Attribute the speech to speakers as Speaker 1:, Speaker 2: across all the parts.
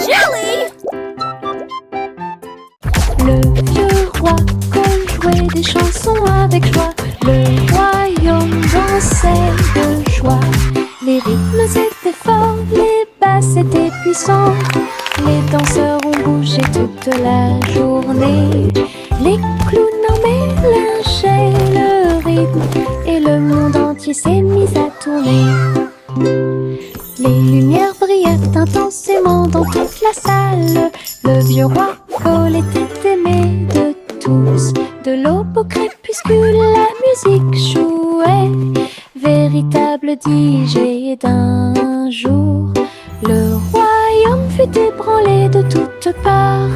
Speaker 1: jelly!
Speaker 2: Le vieux roi Cole jouait des chansons avec joie. Le royaume dansait de joie. Les rythmes étaient forts, les basses étaient puissantes. Les danseurs ont bougé toute la journée. Les clowns en mélangeaient le rythme et le monde entier s'est mis à tourner. Les lumières brillaient intensément dans toute la salle. Le vieux roi Cole était aimé de tous. De l'aube au crépuscule, la musique jouait. Véritable DJ d'un jour. Le royaume fut ébranlé de toutes parts.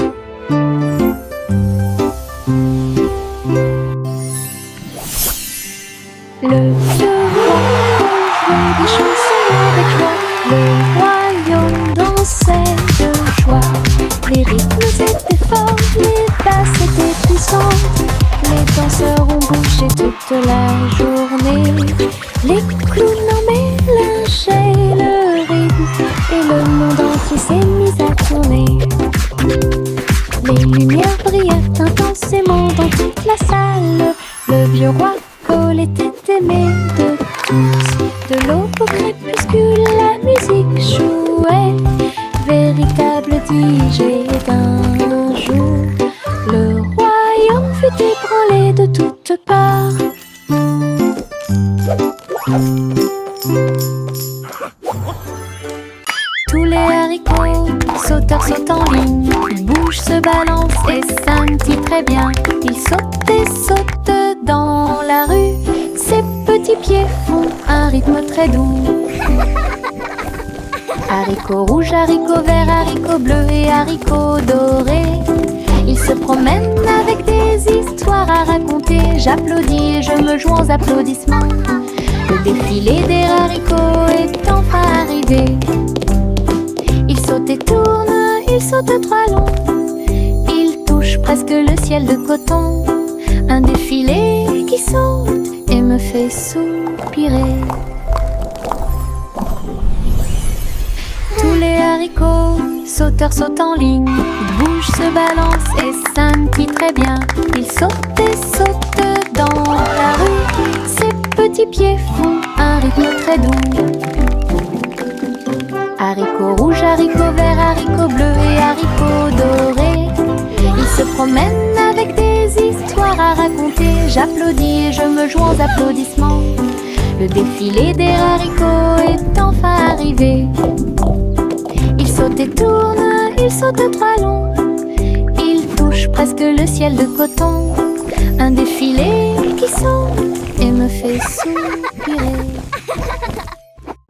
Speaker 2: Le vieux roi jouait des chansons avec joie. Le royaume dansait de joie. Les rythmes étaient forts, les basses étaient puissantes. Les danseurs ont bougé toute la journée. Les clowns en mélangeaient le rythme et le monde entier s'est mis à tourner. Les lumières brillaient intensément dans toute la salle. Le vieux roi Cole était aimé de tous. De l'aube au crépuscule, la musique jouait. Véritable DJ d'un jour. Le royaume fut ébranlé de toutes parts. Tous les haricots sauteurs sautent en ligne. Ils bougent, se balancent et scintillent très bien. Ils sautent et sautent dans la rue. Ses petits pieds font un rythme très doux. Haricots rouges, haricots verts, haricots bleus et haricots dorés. Ils se promènent avec des histoires à raconter. J'applaudis et je me joins aux applaudissements. Le défilé des haricots est enfin arrivé. Ils sautent et tournent, ils sautent trois longs. Ils touchent presque le ciel de coton. Un défilé qui saute et me fait soupirer. Tous les haricots sauteurs sautent en ligne. Ils bougent, se balancent et scintillent très bien. Ils sautent et sautent dans la rue. Ses petits pieds font un rythme très doux. Haricots rouges, haricots verts, haricots bleus et haricots dorés. Ils se promènent avec des histoires à raconter. J'applaudis et je me joins aux applaudissements. Le défilé des haricots est enfin arrivé. Ils sautent et tournent, ils sautent trois longs. Ils touchent presque le ciel de coton. Un défilé qui saute et me fait soupirer.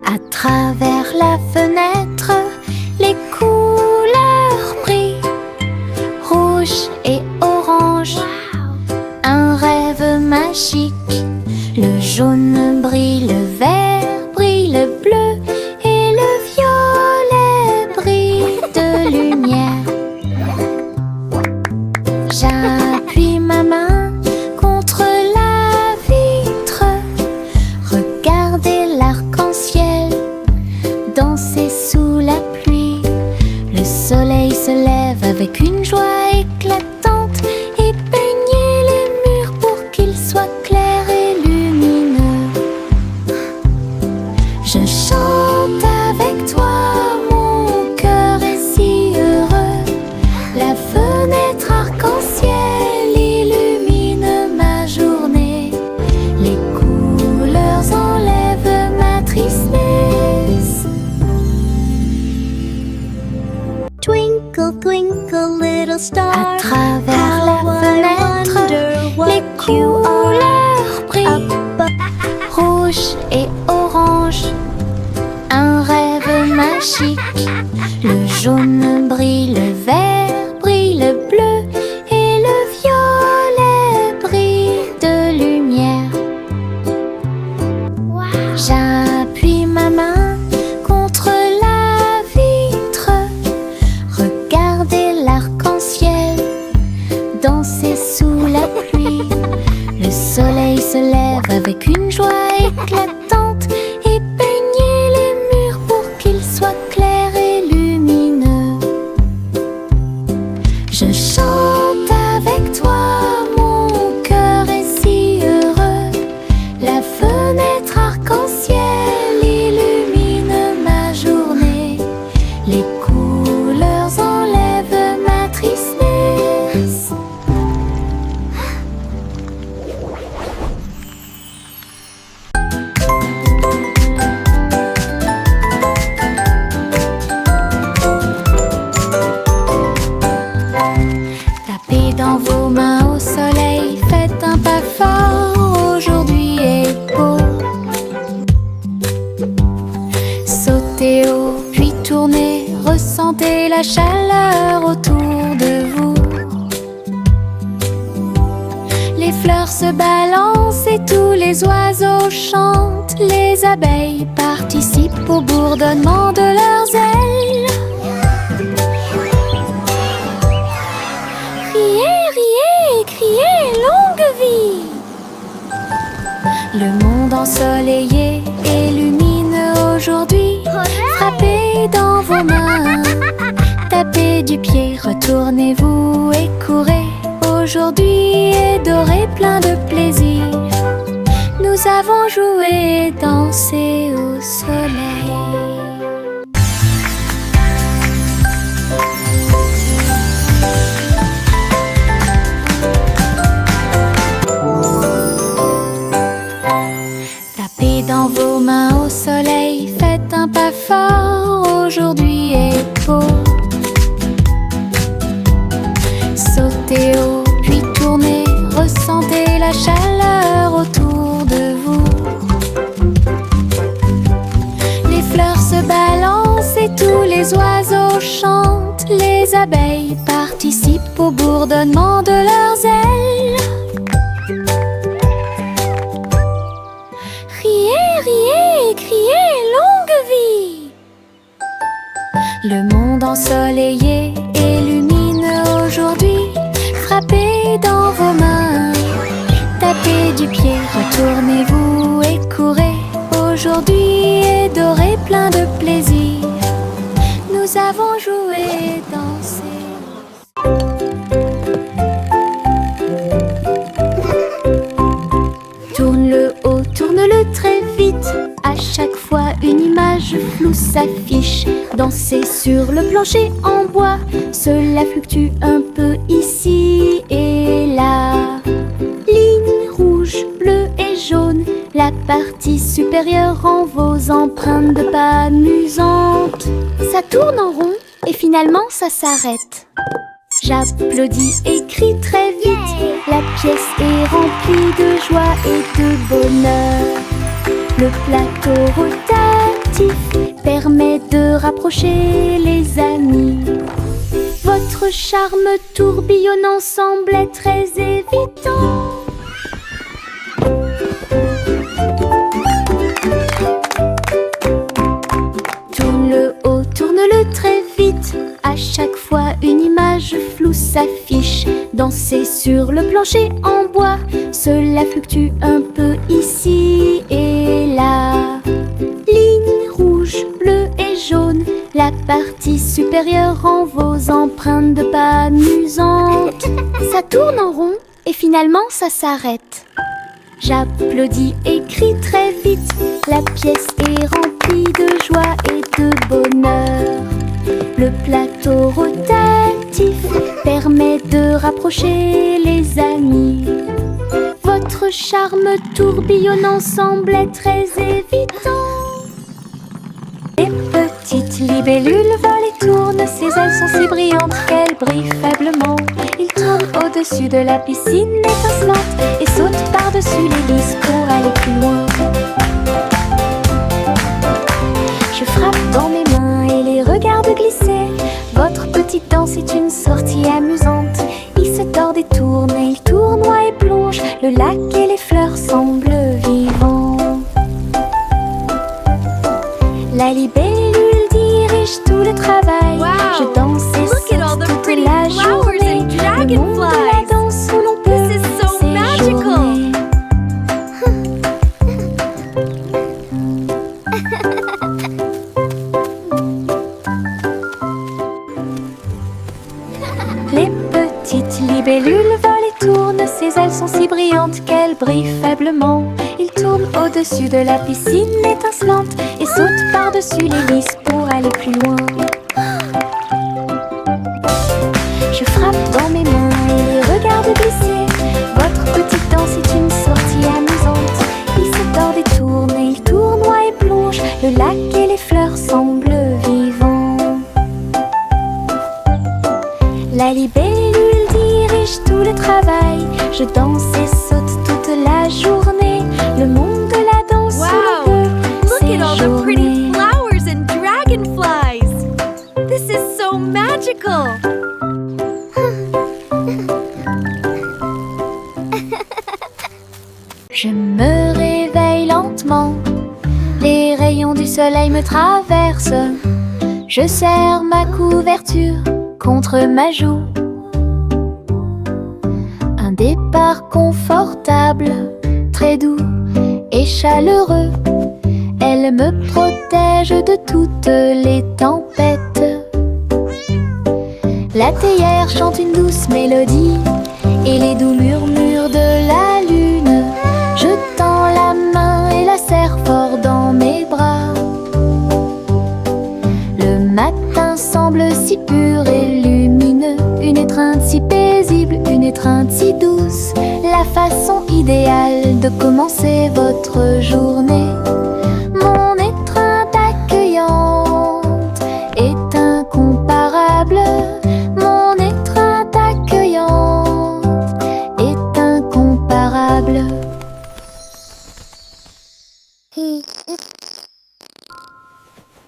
Speaker 2: À travers la fenêtre, les couleurs brillent. Rouge et orange, un rêve magique. Le jaune brille, le vert brille, le bleu et le violet brille de lumière. J'appuie ma main contre la vitre. Regardez l'arc-en-ciel danser sous la pluie. Le soleil se lève avec une joie éclatante et peignez les murs pour qu'ils soient clairs et lumineux. Je chante avec toi, mon cœur est si heureux. La fenêtre arc-en-ciel illumine ma journée. Les couleurs enlèvent ma tristesse.
Speaker 1: Twinkle, twinkle, little star.
Speaker 2: À travers la
Speaker 1: How I
Speaker 2: fenêtre,
Speaker 1: wonder what
Speaker 2: les couleurs brillent. Rouge et orange, un rêve magique. Le jaune brille, le vert brille, le bleu et le violet brille de lumière. J'appuie ma main contre la vitre. Regardez l'arc-en-ciel danser sous la pluie. Le soleil se lève avec une joie éclatante et peignez les murs pour qu'ils soient clairs et lumineux. ressentez la chaleur autour de vous. Les fleurs se balancent et tous les oiseaux chantent. Les abeilles participent au bourdonnement de leurs ailes. Riez, riez, criez, longue vie! Le monde ensoleillé et lumineux aujourd'hui. Frappez dans vos mains, tapez du pied, retournez-vous et courez. Aujourd'hui est doré, plein de plaisir. Nous avons joué et dansé au soleil. Tapez dans vos mains au soleil, faites un pas fort, aujourd'hui est beau. Sautez haut, puis tournez, ressentez la chaleur autour de vous. Les fleurs se balancent et tous les oiseaux chantent. Les abeilles participent au bourdonnement de leurs ailes. Riez, riez, criez, longue vie! Le monde ensoleillé et lumineux aujourd'hui. Frappez dans vos mains, tapez du pied, retournez-vous et courez. Aujourd'hui est doré, plein de plaisir. Nous avons joué et dansé. Tourne-le haut, tourne-le très vite. À chaque fois une image floue s'affiche. Dansez sur le plancher en bois. Cela fluctue un peu ici et là. Ligne rouge, bleue et jaune. La partie supérieure rend vos empreintes de pas amusantes. Ça tourne en rond et finalement ça s'arrête. J'applaudis et crie très vite. La pièce est remplie de joie et de bonheur. Le plateau rotatif permet de rapprocher les amis. Votre charme tourbillonnant semble très évident. Tourne-le haut, tourne-le très vite. À chaque fois une image floue s'affiche. Dansez sur le plancher en bois. Cela fluctue un peu ici et là. Ligne rouge, bleue et jaune. La partie supérieure rend vos empreintes de pas amusantes. Ça tourne en rond et finalement ça s'arrête. J'applaudis et crie très vite. La pièce est remplie de joie et de bonheur. Le plateau rotatif permet de rapprocher les amis. Votre charme tourbillonnant semble très évident. Les petites libellules volent et tournent. Ses ailes sont si brillantes qu'elles brillent faiblement. Ils tournent au-dessus de la piscine étincelante et sautent par-dessus les lisses pour aller plus loin. Je frappe dans mes mains et les regarde glisser. Votre petite danse est une sortie amusante. Il se tord et tourne et il tournoie et plonge. Le lac et les fleurs semblent vivants. La libellule dirige tout le travail.
Speaker 3: Wow.
Speaker 2: Je danse et
Speaker 3: Look at all
Speaker 2: saute
Speaker 3: the
Speaker 2: toute
Speaker 3: pretty
Speaker 2: la
Speaker 3: flowers
Speaker 2: journée.
Speaker 3: and
Speaker 2: Le monde de la
Speaker 3: dragonflies.
Speaker 2: danse où l'on peut
Speaker 3: This is so
Speaker 2: séjourner.
Speaker 3: magical.
Speaker 2: Les petites libellules volent et tournent. Ses ailes sont si brillantes qu'elles brillent faiblement. Ils tournent au-dessus de la piscine étincelante et sautent par-dessus les lisses pour aller plus loin. Je frappe dans mes mains et les regarde glisser. Votre petite danse est une sortie amusante. Il se tord et tourne et il tournoie et plonge. Le lac et les fleurs semblent vivants. La libellule dirige tout le travail. Je danse et saute toute la journée. Le monde de la danse où
Speaker 3: Wow.
Speaker 2: l'on peut
Speaker 3: Look at all the pretty
Speaker 2: séjourner.
Speaker 3: flowers and dragonflies.
Speaker 2: me traverse. Je serre ma couverture contre ma joue. Un départ confortable, très doux et chaleureux. Elle me protège de toutes les tempêtes. La théière chante une douce mélodie et les doux murmures de la lune. Je tends la main et la serre fort dans mes bras. Le matin semble si pur et lumineux, une étreinte si paisible, une étreinte si douce, la façon idéale de commencer votre journée. Mon étreinte accueillante est incomparable. Mon étreinte accueillante est incomparable.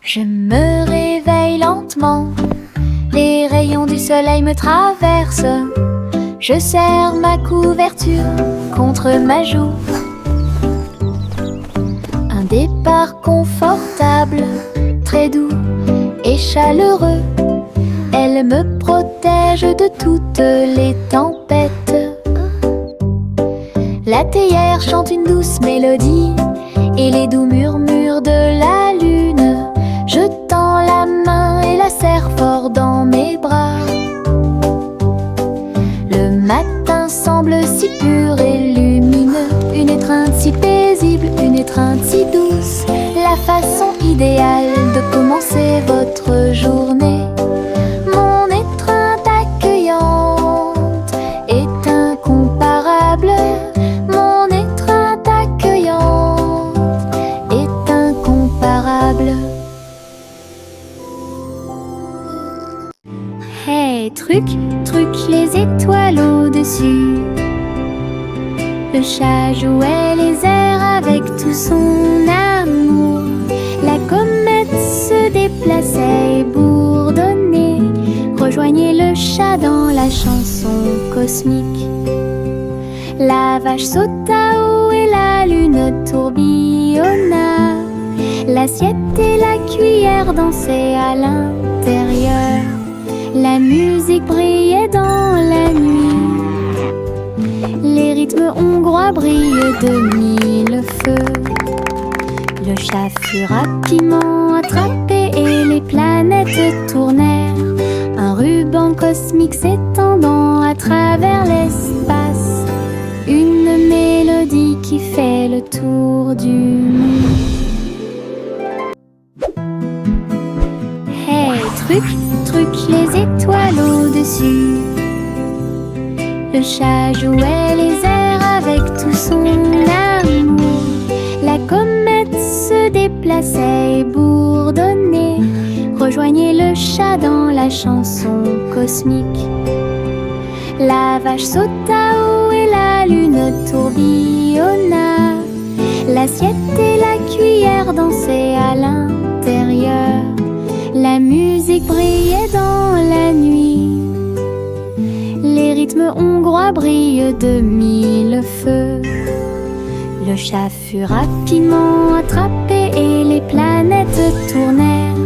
Speaker 2: Je me réveille lentement, les rayons du soleil me traversent. Je serre ma couverture contre ma joue. Un départ confortable, très doux et chaleureux. Elle me protège de toutes les tempêtes. La théière chante une douce mélodie et les doux murmures de la lune. Je tends la main et la serre fort dans mes bras. Le matin semble si pur et lumineux, une étreinte si paisible, une étreinte si douce, la façon idéale de commencer votre journée. Mon étreinte accueillante est incomparable. Mon étreinte accueillante est incomparable. Hey, truc, truc, les étoiles au-dessus. Le chat jouait les airs avec tout son amour. La comète se déplaçait et bourdonnait. Rejoignez le chat dans la chanson cosmique. La vache sauta haut et la lune tourbillonna. L'assiette et la cuillère dansaient à l'intérieur. La musique brillait dans la nuit. Les rythmes hongrois brillent de mille feux. Le chat fut rapidement attrapé et les planètes tournèrent. Un ruban cosmique s'étendant à travers l'espace. Une mélodie qui fait le tour du monde. Hey, truc, truc, les étoiles au-dessus. Le chat jouait les airs avec tout son amour. La comète se déplaçait et bourdonnait. Rejoignez le chat dans la chanson cosmique. La vache sauta haut et la lune tourbillonna. L'assiette et la cuillère dansaient à l'intérieur. La musique brillait dans la nuit. Les rythmes hongrois brillent de mille feux. Le chat fut rapidement attrapé et les planètes tournèrent.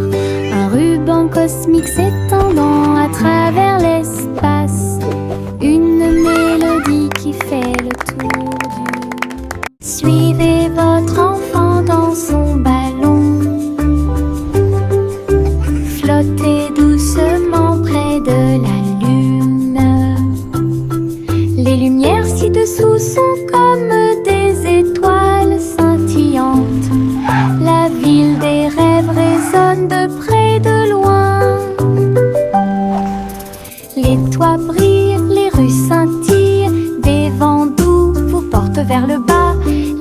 Speaker 2: Un ruban cosmique s'étendant à travers l'espace. Une mélodie qui fait le tour du monde. Suivez votre enfant dans son ballon. Flottez doucement près de la lune. Les lumières ci-dessous sont comme des étoiles scintillantes. La ville des rêves résonne de près, de loin. Les toits brillent, les rues scintillent. Des vents doux vous portent vers le bas.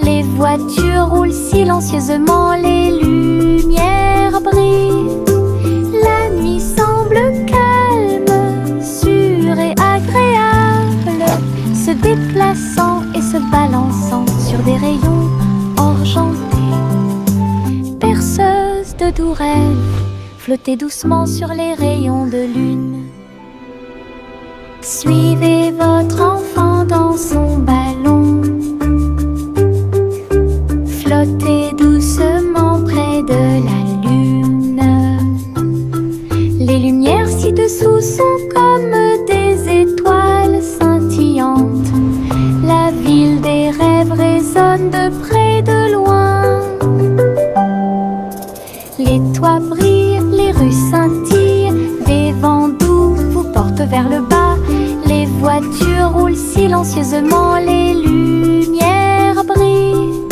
Speaker 2: Les voitures roulent silencieusement, les lumières brillent. La nuit semble calme, sûre et agréable, se déplaçant et se balançant sur des rayons argentés. Berceuse de doux rêves, flottez doucement sur les rayons de lune. Suivez votre enfant dans son ballon. Flottez doucement près de la lune. brillent, les rues scintillent, des vents doux vous portent vers le bas. Les voitures roulent silencieusement, les lumières brillent.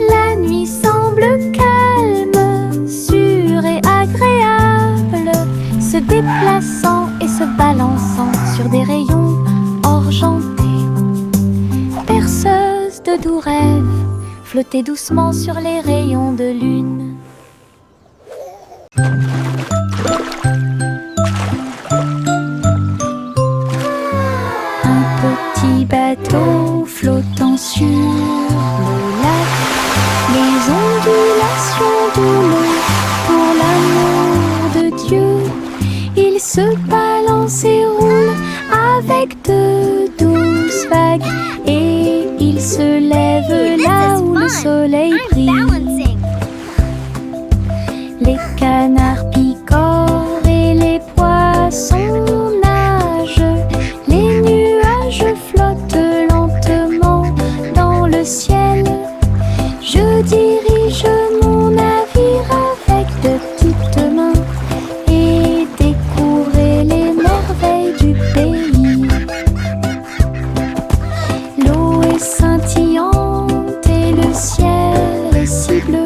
Speaker 2: La nuit semble calme, sûre et agréable, se déplaçant et se balançant sur des rayons argentés. Berceuse de doux rêves, flotter doucement sur les rayons de lune. Un petit bateau flottant sur le lac, les ondulations de l'eau pour l'amour de Dieu. Il se balance et roule avec de douces vagues, et il se lève là où le soleil brille. Les canards picorent et les poissons nagent. Les nuages flottent lentement dans le ciel. Je dirige mon navire avec de petites mains et découvrir les merveilles du pays. L'eau est scintillante et le ciel est si bleu.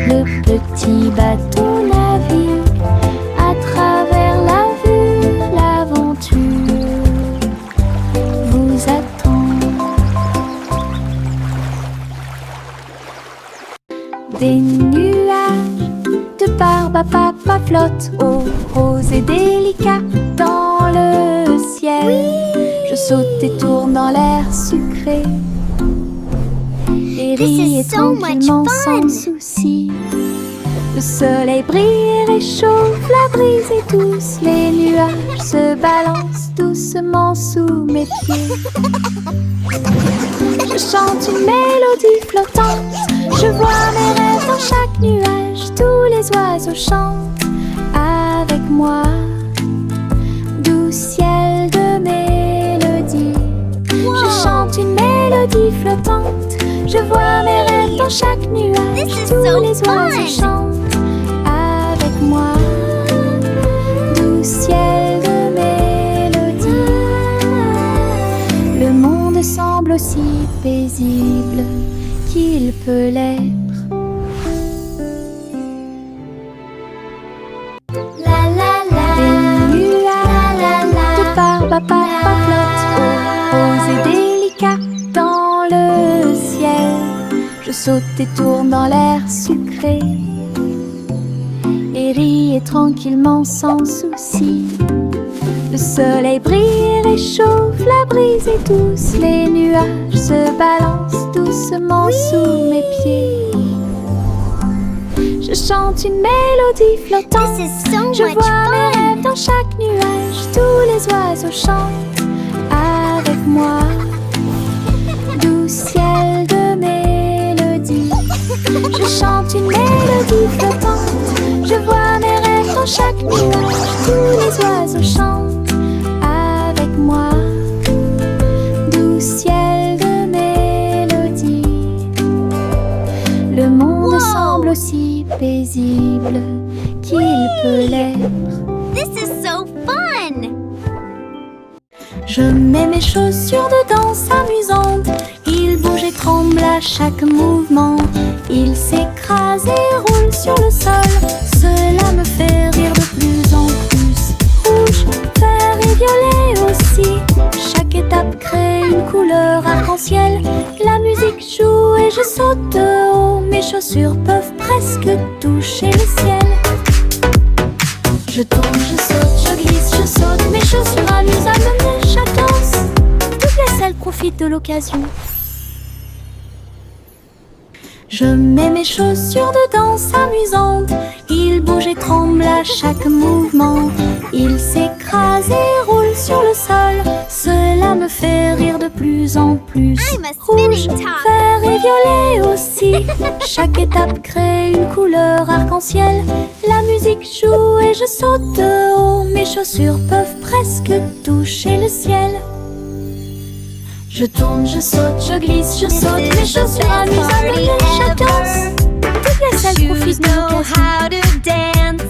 Speaker 2: Le petit bateau navigue à travers la vue. L'aventure vous attend. Des nuages de barbe à papa flottent, oh, rose et délicat dans le ciel. Je saute et tourne dans l'air sucré et ris et tranquillement sans souci. Le soleil brille et réchauffe, la brise est douce. Les nuages se balancent doucement sous mes pieds. Je chante une mélodie flottante, je vois mes rêves dans chaque nuage. Tous les oiseaux chantent avec moi, doux ciel de mélodie. Je chante une mélodie flottante, je vois mes rêves dans chaque nuage. Tous les oiseaux chantent avec moi, doux ciel de mélodie. Le monde semble aussi paisible qu'il peut l'être. La la la. Des nuages de barbe à papa flottent, rose et délicat dans le ciel. Je saute et tourne dans l'air sucré et ris et tranquillement sans souci. Le soleil brille et réchauffe, la brise est douce. Les nuages se balancent doucement sous mes pieds. Je chante une mélodie flottante, je vois mes rêves dans chaque nuage. Tous les oiseaux chantent avec moi, doux ciel de mélodie. Je chante une mélodie flottante, je vois mes rêves dans chaque nuage. Tous les oiseaux chantent avec moi, doux ciel de mélodie. Le monde semble aussi paisible qu'il peut l'être.
Speaker 1: This is so fun!
Speaker 2: Je mets mes chaussures de danse amusantes. Il bouge et tremble à chaque mouvement. Il s'écrase et roule sur le sol. Cela me fait rire de plus en plus. Rouge, vert et violet aussi. Chaque étape crée une couleur arc-en-ciel. La musique joue et je saute de haut. Mes chaussures peuvent presque toucher le ciel. Je tourne, je saute, je glisse, je saute. Mes chaussures amusent à mener chaque danse. Toutes les selles profitent de l'occasion. Je mets mes chaussures de danse amusantes. Il bouge et tremble à chaque mouvement. Il s'écrase et roule sur le sol. Cela me fait rire de plus en plus.
Speaker 1: I'm a
Speaker 2: Rouge,
Speaker 1: spinning top.
Speaker 2: vert et violet aussi. Chaque étape crée une couleur arc-en-ciel. La musique joue et je saute de haut. Mes chaussures peuvent presque toucher le ciel. Je tourne, je saute, je glisse, je saute. Mes chaussures amusent à mener chaque danse. toute la salle profite de l'occasion.
Speaker 1: how to dance.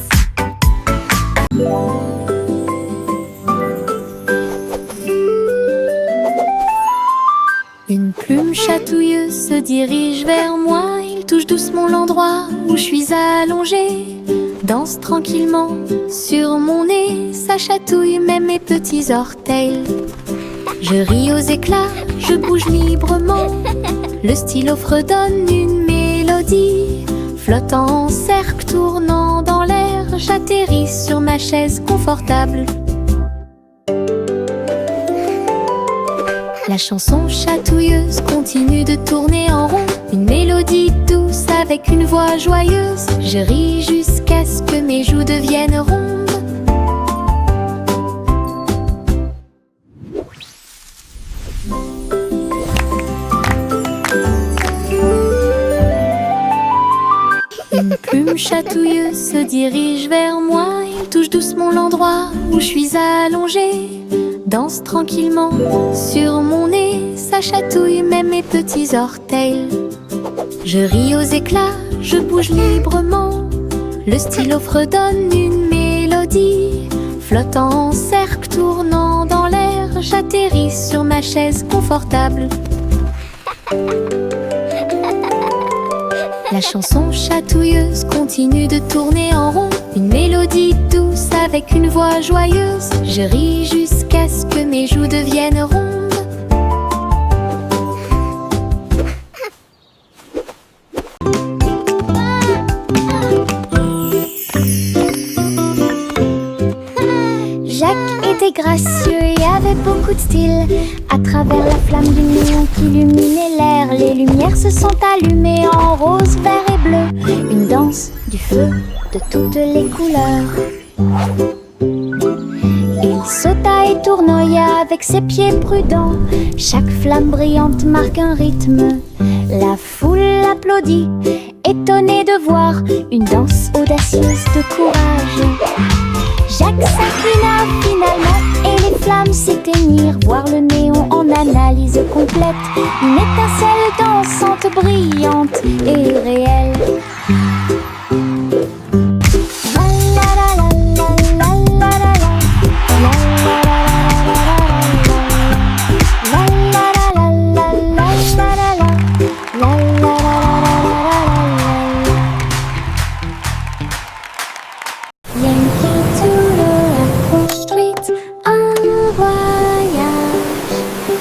Speaker 2: Une plume chatouilleuse se dirige vers moi. Il touche doucement l'endroit où je suis allongée. Danse tranquillement sur mon nez. Ça chatouille même mes petits orteils. Je ris aux éclats, je bouge librement. Le stylo fredonne une mélodie. Flottant en cercle, tournant dans l'air, j'atterris sur ma chaise confortable. La chanson chatouilleuse continue de tourner en rond. Une mélodie douce avec une voix joyeuse. Je ris jusqu'à ce que mes joues deviennent rondes. Une plume chatouilleuse se dirige vers moi. Il touche doucement l'endroit où je suis allongée. Danse tranquillement sur mon nez. Ça chatouille même mes petits orteils. Je ris aux éclats, je bouge librement. Le stylo fredonne une mélodie. Flottant en cercle, tournant dans l'air, j'atterris sur ma chaise confortable. La chanson chatouilleuse continue de tourner en rond. Une mélodie douce avec une voix joyeuse. Je ris jusqu'à ce que mes joues deviennent rondes. Jacques était gracieux et avait beaucoup de style. À travers la flamme du néon qui illuminait l'air, les lumières se sont allumées en rose, vert et bleu. Une danse du feu de toutes les couleurs. Il sauta et tournoya avec ses pieds prudents. Chaque flamme brillante marque un rythme. La foule applaudit, étonnée de voir une danse audacieuse de courage. Jacques s'inclina finalement et les flammes s'éteignirent. Voir le néon en analyse complète. Une étincelle dansante, brillante et réelle.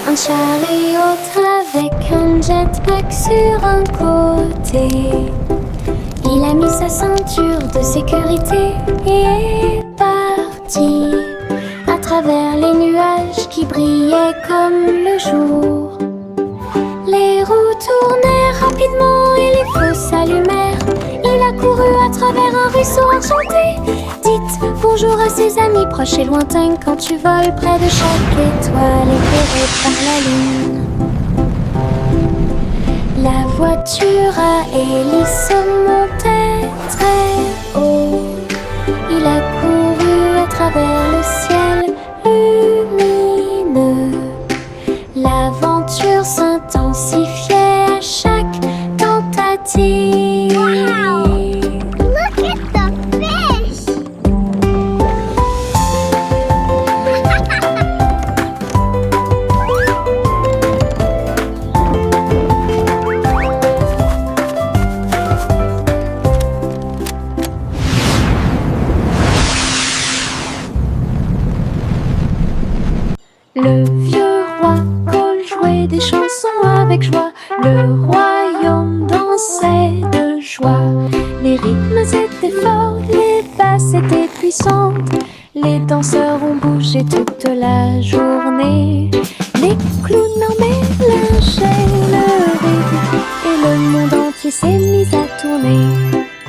Speaker 2: Un chariot avec un jetpack sur un côté. Il a mis sa ceinture de sécurité et est parti à travers les nuages qui brillaient comme le jour. Les roues tournèrent rapidement et les feux s'allumèrent. Il a couru à travers un ruisseau enchanté. Dites bonjour à ses amis proches et lointains quand tu voles près de chaque étoile éclairée par la lune. La voiture à hélice montait très haut. Il a couru à travers le ciel lumineux. L'aventure s'intensifiait à chaque tentative.
Speaker 1: Wow! Look at the fish!
Speaker 2: Le vieux roi Cole jouait des chansons avec joie. Le royaume dansait de joie. Les rythmes étaient forts, les basses étaient puissantes. Les danseurs ont bougé toute la journée. Les clowns en mélangeaient le rythme et le monde entier s'est mis à tourner.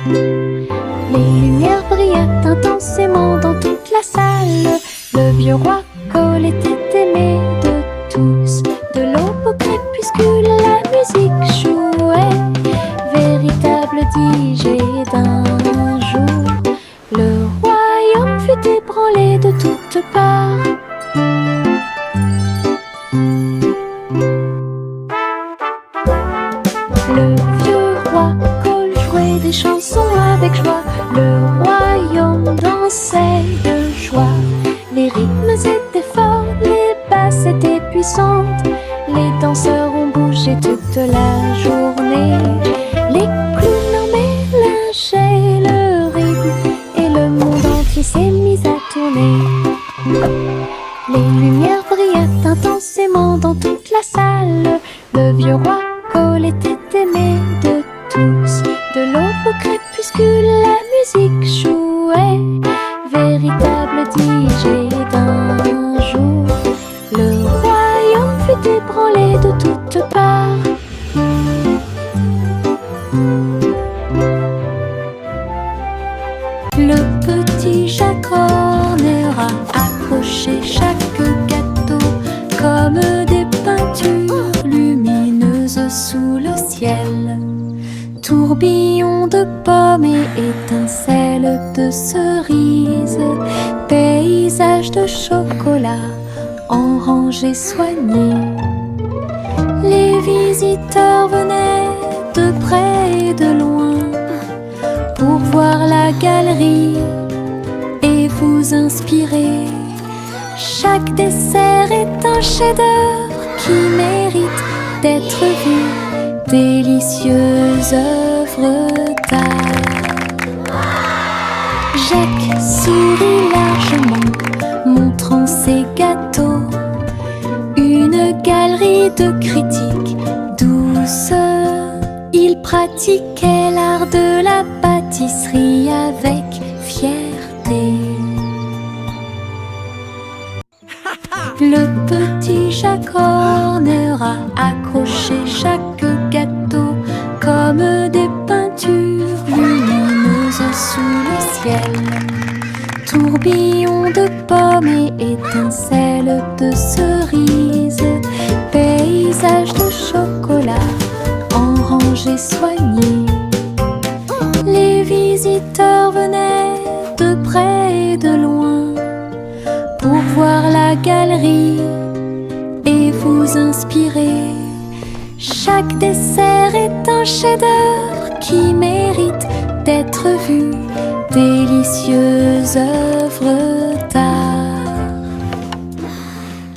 Speaker 2: Les lumières brillaient intensément dans toute la salle. Le vieux roi Cole était aimé de tous. De l'aube au crépuscule, la musique jouait. Véritable DJ d'un jour. Le royaume fut ébranlé de toutes parts. Le vieux roi Cole jouait dansaient de joie. Les rythmes étaient forts, les basses étaient puissantes. Les danseurs ont bougé toute la journée. Les clowns mélangeaient le rythme et le monde entier s'est mis à tourner. Les lumières brillaient intensément dans toute la salle. Le vieux roi Cole était aimé de tous. De l'aube au crépuscule, la musique jouait. Véritable DJ d'un jour. Le royaume fut ébranlé de toutes parts. Le petit Jacques Horner a accroché chaque gâteau comme des peintures lumineuses sous le ciel. Tourbillon de pommes et étincelles de cerises, paysages de chocolat en rangées soignées. Les visiteurs venaient de près et de loin pour voir la galerie et vous inspirer. Chaque dessert est un chef-d'œuvre qui mérite d'être vu. Délicieuses œuvres d'art. Jacques sourit largement, montrant ses gâteaux. Une galerie de critiques douce. Il pratiquait l'art de la pâtisserie avec fierté. Le petit Jacques Horner a accroché chaque gâteau comme des peintures lumineuses sous le ciel. Tourbillon de pommes et étincelles de cerises, paysages de chocolat en rangées soignées. Les visiteurs venaient de près et de loin pour voir la galerie et vous inspirer. Chaque dessert est un chef-d'œuvre qui mérite d'être vu. Délicieuses œuvres d'art.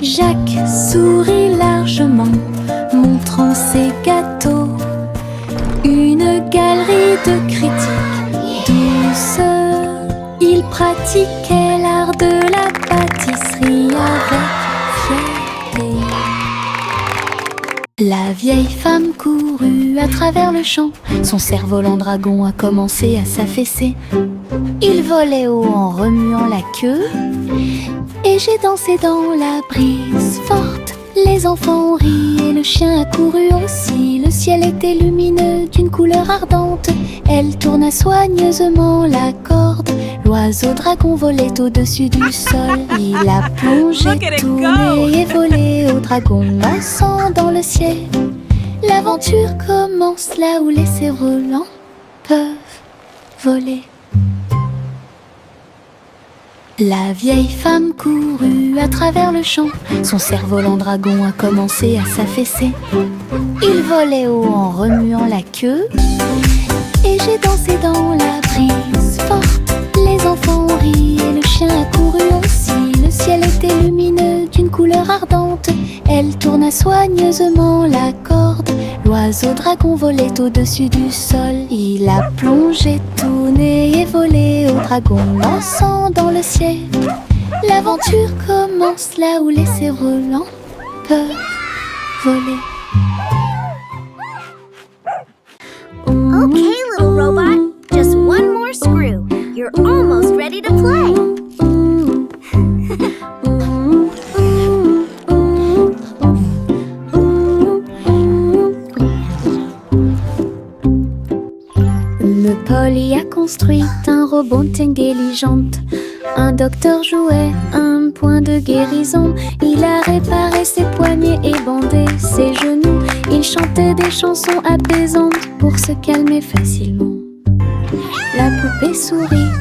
Speaker 2: Jacques sourit largement, montrant ses gâteaux. Une galerie de critiques douce. Il pratiquait l'art de la pâtisserie avec fierté. La vieille femme courut à travers le champ. Son cerf-volant dragon a commencé à s'affaisser. Il volait haut en remuant la queue. Et j'ai dansé dans la brise forte. Les enfants ont ri et le chien a couru aussi. Le ciel était lumineux d'une couleur ardente. Elle tourna soigneusement la corde. L'oiseau dragon volait au-dessus du sol. Il a plongé, tourné et volé au dragon dansant dans le ciel. L'aventure commence là où les cerfs-volants peuvent voler. La vieille femme courut à travers le champ. Son cerf-volant dragon a commencé à s'affaisser. Il volait haut en remuant la queue. Et j'ai dansé dans la brise forte. Les enfants ont ri et le chien a couru aussi. Le ciel était lumineux d'une couleur ardente. Elle tourna soigneusement la corde. L'oiseau dragon volait au-dessus du sol. Il a plongé, tourné et volé au dragon dansant dans le ciel. L'aventure commence là où les cerfs-volants peuvent voler.
Speaker 1: Okay, little robot, just one more screw. You're almost ready to play.
Speaker 2: Le Polly a construit un robot intelligente. Un docteur jouait un point de guérison. Il a réparé ses poignets et bandé ses genoux. Il chantait des chansons apaisantes pour se calmer facilement. La poupée sourit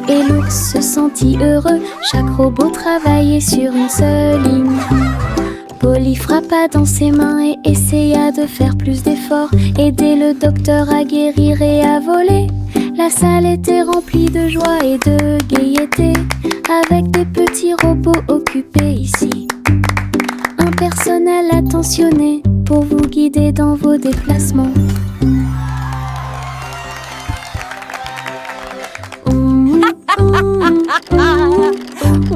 Speaker 2: et l'ours se sentit heureux. Chaque robot travaillait sur une seule ligne. Polly frappa dans ses mains et essaya de faire plus d'efforts. Aider le docteur à guérir et à voler. La salle était remplie de joie et de gaieté, avec des petits robots occupés ici. Un personnel attentionné pour vous guider dans vos déplacements.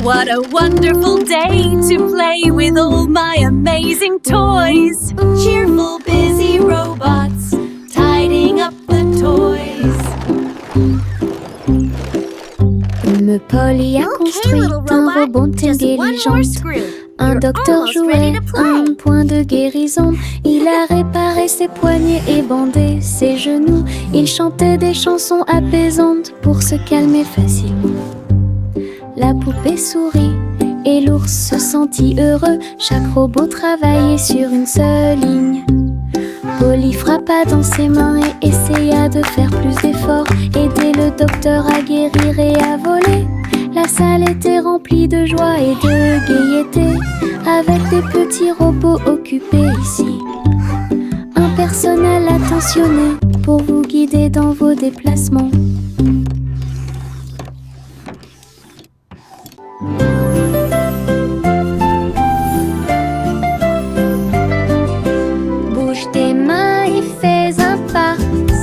Speaker 3: What a wonderful day to play with all my amazing toys. Cheerful, busy robots tidying up the toys.
Speaker 2: Polly a construit
Speaker 1: little
Speaker 2: un
Speaker 1: robot,
Speaker 2: robot
Speaker 1: just one more
Speaker 2: intelligent.
Speaker 1: screw.
Speaker 2: Un
Speaker 1: You're
Speaker 2: docteur
Speaker 1: almost ready
Speaker 2: jouait
Speaker 1: to play.
Speaker 2: un point de guérison. Il a réparé ses poignets et bandé ses genoux. Il chantait des chansons apaisantes pour se calmer facilement. La poupée sourit et l'ours se sentit heureux. Chaque robot travaillait sur une seule ligne. Polly frappa dans ses mains et essaya de faire plus d'efforts, aider le docteur à guérir et à voler. La salle était remplie de joie et de gaieté, avec des petits robots occupés ici. Un personnel attentionné pour vous guider dans vos déplacements. Bouge tes mains et fais un pas.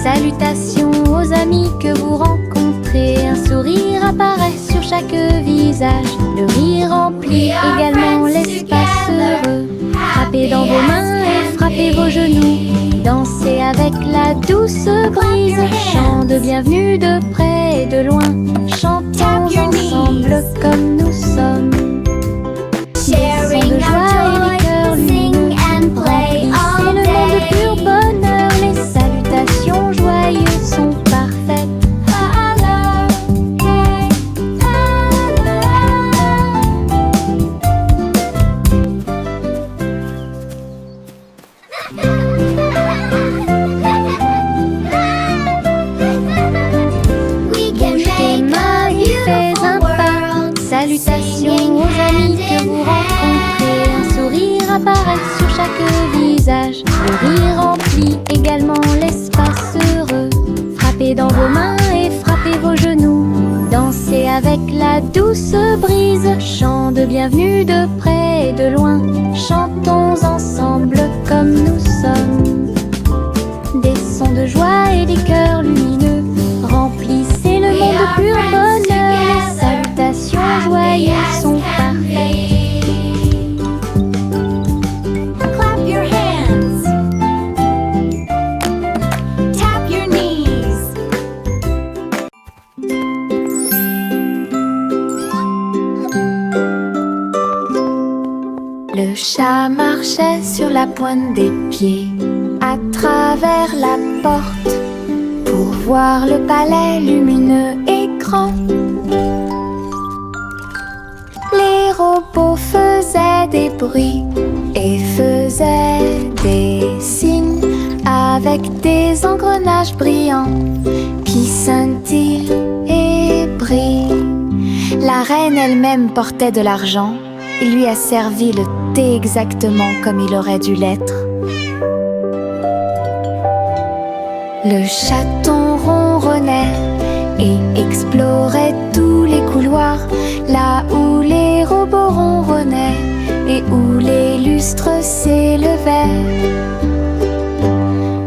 Speaker 2: Salutations aux amis que vous rencontrez. Un sourire apparaît sur chaque visage. Le rire remplit également l'espace heureux. Frappez dans vos mains et frappez vos genoux. Dansez avec la douce brise. Chant de bienvenue de près et de loin. Chantons ensemble comme nous sommes. Des sons de joie et des cœurs lumineux. C'est le monde de pur bonheur. Les salutations joyeuses sont parfaites. Bouge tes mains et fais un pas. Salutations aux amis que vous rencontrez. Un sourire apparaît sur chaque visage. Le rire remplit également l'espace heureux. Frappez dans vos mains et frappez vos genoux. Dansez avec la douce brise. Chant de bienvenue de près et de loin. Chantons ensemble comme nous sommes. Des sons de joie et des cœurs lumineux. Remplissez le monde de pur bonheur. Les salutations joyeuses sont parfaites.
Speaker 3: Clap your hands. Tap your knees.
Speaker 2: Le chat marchait sur la pointe des pieds à travers la porte pour voir le palais lumineux et grand. Les robots faisaient des bruits et faisaient des signes avec des engrenages brillants qui scintillent et brillent. La reine elle-même portait de l'argent. Il lui a servi le thé exactement comme il aurait dû l'être. Le chaton ronronnait et explorait tous les couloirs, là où les robots ronronnaient et où les lustres s'élevaient.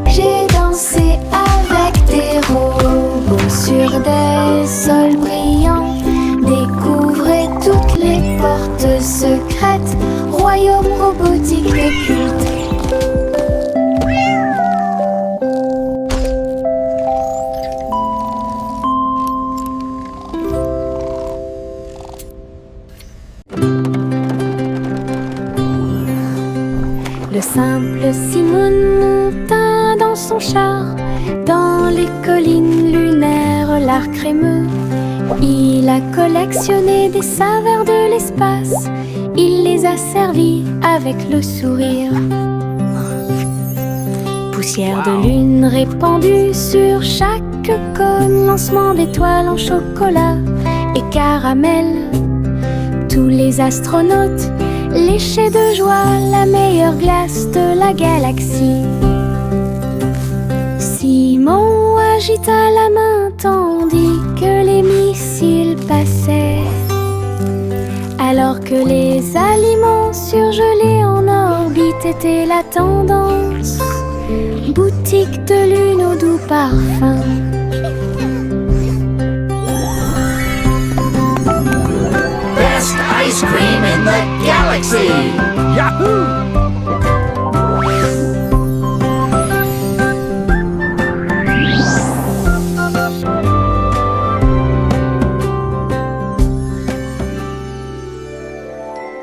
Speaker 2: J'ai dansé avec des robots sur des sols brillants. Découvrez toutes les portes secrètes, royaume robotique et culte. Le simple Simon monta dans son char, dans les collines lunaires, l'art crémeux. Il a collectionné des saveurs de l'espace, il les a servis avec le sourire. Poussière de lune répandue sur chaque cône, lancement d'étoiles en chocolat et caramel. Tous les astronautes léchaient de joie la meilleure glace de la galaxie. Simon agita la main tendue Que les aliments surgelés en orbite étaient la tendance. Boutique de lune au doux parfum.
Speaker 4: Best ice cream in the galaxy!
Speaker 5: Yahoo!